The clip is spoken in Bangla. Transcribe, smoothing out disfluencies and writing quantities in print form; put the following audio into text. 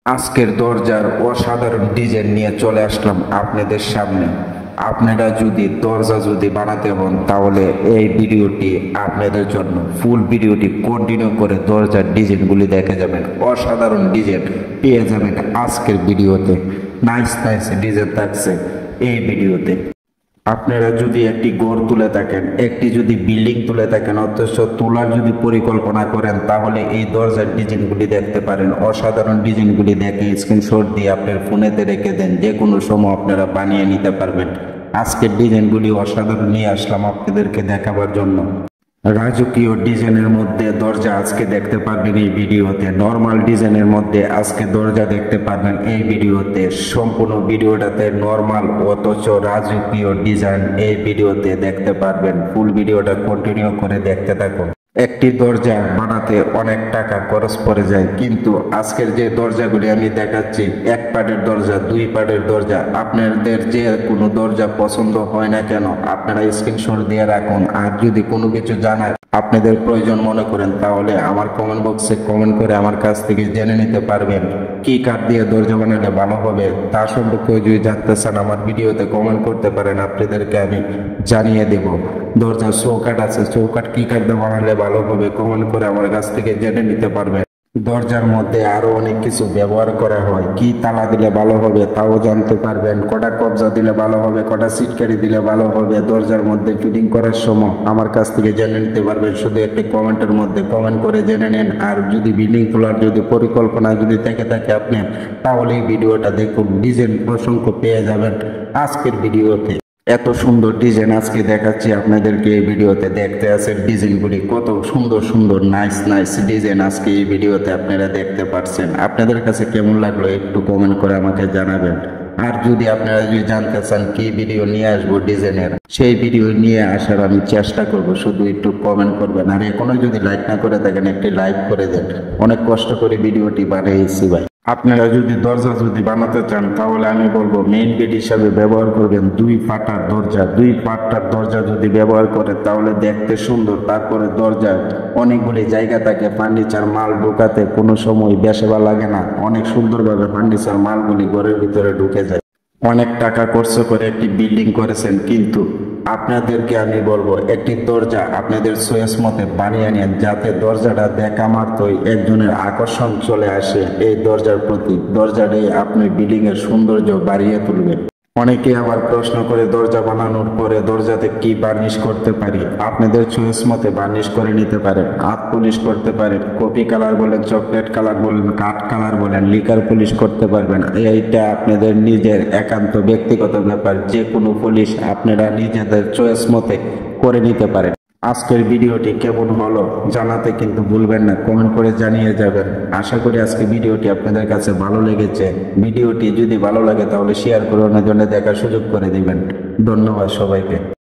আজকের দরজার অসাধারণ ডিজাইন নিয়ে চলে আসলাম আপনাদের সামনে। আপনারা যদি দরজা বানাতে হন তাহলে এই ভিডিওটি আপনাদের জন্য। ফুল ভিডিওটি কন্টিনিউ করে দরজার ডিজাইনগুলি দেখে যাবেন। অসাধারণ ডিজাইন পেয়ে যাবেন আজকের ভিডিওতে। নাইস নাইস ডিজাইন থাকছে এই ভিডিওতে। আপনারা যদি একটি ঘর তুলে থাকেন, একটি যদি বিল্ডিং তুলে থাকেন, অথচ তোলার যদি পরিকল্পনা করেন, তাহলে এই দরজার ডিজাইনগুলি দেখতে পারেন। অসাধারণ ডিজাইনগুলি দেখে স্ক্রিনশট দিয়ে আপনার ফোনেতে রেখে দেন, যে কোনো সময় আপনারা বানিয়ে নিতে পারবেন। আজকের ডিজাইনগুলি অসাধারণ নিয়ে আসলাম আপনাদেরকে দেখাবার জন্য। রাজকীয় ডিজাইনের মধ্যে দরজা আজকে দেখতে পারবেন এই ভিডিওতে। নর্মাল ডিজাইনের মধ্যে আজকে দরজা দেখতে পারবেন এই ভিডিওতে। সম্পূর্ণ ভিডিওটাতে নর্মাল অথচ রাজকীয় ডিজাইন এই ভিডিওতে দেখতে পারবেন। ফুল ভিডিওটা কন্টিনিউ করে দেখতে থাকুন। একটি দরজা বানাতে অনেক টাকা খরচ পড়ে যায়, কিন্তু আজকের যে দরজাগুলি আমি দেখাচ্ছি, এক পাটের দরজা, দুই পাটের দরজা, আপনাদের যে কোনো দরজা পছন্দ হয় না কেন আপনারা স্ক্রিনশট দিয়ে রাখুন। আর যদি কোনো কিছু জানার আপনাদের প্রয়োজন মনে করেন, তাহলে আমার কমেন্ট বক্সে কমেন্ট করে আমার কাছ থেকে জেনে নিতে পারবেন। কি কাঠ দিয়ে দরজা বানালে ভালো হবে তা সম্পর্কে যদি জানতে চান, আমার ভিডিওতে কমেন্ট করতে পারেন, আপনাদেরকে আমি জানিয়ে দেব। দরজার চৌকাঠ আছে, চৌকাঠ কি কাঠ দিয়ে বানালে ভালো হবে কমেন্ট করে আমার কাছ থেকে জেনে নিতে পারবেন। দরজার মধ্যে আরো অনেক কিছু ব্যবহার করা হয়, কি তালা দিলে ভালো হবে তাও জানতে পারবেন, কটা কবজা দিলে ভালো হবে, কটা সিটকারি দিলে ভালো হবে দরজার মধ্যে ফিটিং করার সময় আমার কাছ থেকে জেনে নিতে পারবেন। শুধু একটি কমেন্টের মধ্যে কমেন্ট করে জেনে নেন। আর যদি বিল্ডিং তোলার যদি পরিকল্পনা যদি থেকে থাকে আপনি, তাহলে এই ভিডিওটা দেখুন। ডিজাইন অসংখ্য পেয়ে যাবেন আজকের ভিডিওতে। এত সুন্দর ডিজাইন আজকে দেখাচ্ছি আপনাদেরকে এই ভিডিওতে। দেখতে আছেন ডিজাইনগুলি কত সুন্দর সুন্দর, নাইস নাইস ডিজাইন আজকে এই ভিডিওতে আপনারা দেখতে পাচ্ছেন। আপনাদের কাছে কেমন লাগলো একটু কমেন্ট করে আমাকে জানাবেন। আর যদি আপনারা যদি জানতে চান কি ভিডিও নিয়ে আসবো ডিজাইনের, সেই ভিডিও নিয়ে আসার আমি চেষ্টা করব। শুধু একটু কমেন্ট করবেন। আর এখনো যদি লাইক না করে থাকেন, একটি লাইক করে দেন। অনেক কষ্ট করে ভিডিওটি বানিয়েছি ভাই। আপনারা যদি দরজা বানাতে চান, তাহলে আমি বলবো মেইন বেড হিসাবে ব্যবহার করবেন দুই পাটার দরজা। দুই পাটার দরজা যদি ব্যবহার করেন তাহলে দেখতে সুন্দর। তারপরে দরজার অনেকগুলি জায়গা থাকে, ফার্নিচার মাল ঢুকাতে কোনো সময় বেশবা লাগে না। অনেক সুন্দরভাবে ফার্নিচার মালগুলি ঘরের ভিতরে ঢুকে যায়। অনেক টাকা খরচ করে একটি বিল্ডিং করেছেন, কিন্তু আপনাদেরকে আমি বলবো একটি দরজা আপনাদের চয়েস মতে বানিয়ে নেন, যাতে দরজাটা দেখা মাত্রই একজনের আকর্ষণ চলে আসে এই দরজার প্রতি। দরজাটাই আপনি বিল্ডিং এর সৌন্দর্য বাড়িয়ে তুলবে। অনেকে আবার প্রশ্ন করে দরজা বানানোর পরে দরজাতে কি বার্নিশ করতে পারি। আপনাদের চয়েস মতে বার্নিশ করে নিতে পারেন। হাত পলিশ করতে পারেন, কফি কালার বলেন, চকলেট কালার বলেন, কাঠ কালার বলেন, লিকার পলিশ করতে পারবেন। এইটা আপনাদের নিজের একান্ত ব্যক্তিগত ব্যাপার। যে কোনো পলিশ আপনারা নিজেদের চয়েস মতে করে নিতে পারেন। আজকের ভিডিওটি কেমন হলো জানাতে কিন্তু ভুলবেন না, কমেন্ট করে জানিয়ে যাবেন। আশা করি আজকে ভিডিওটি আপনাদের কাছে ভালো লেগেছে। ভিডিওটি যদি ভালো লাগে তাহলে শেয়ার করে অন্যজনের দেখার সুযোগ করে দিবেন। ধন্যবাদ সবাইকে।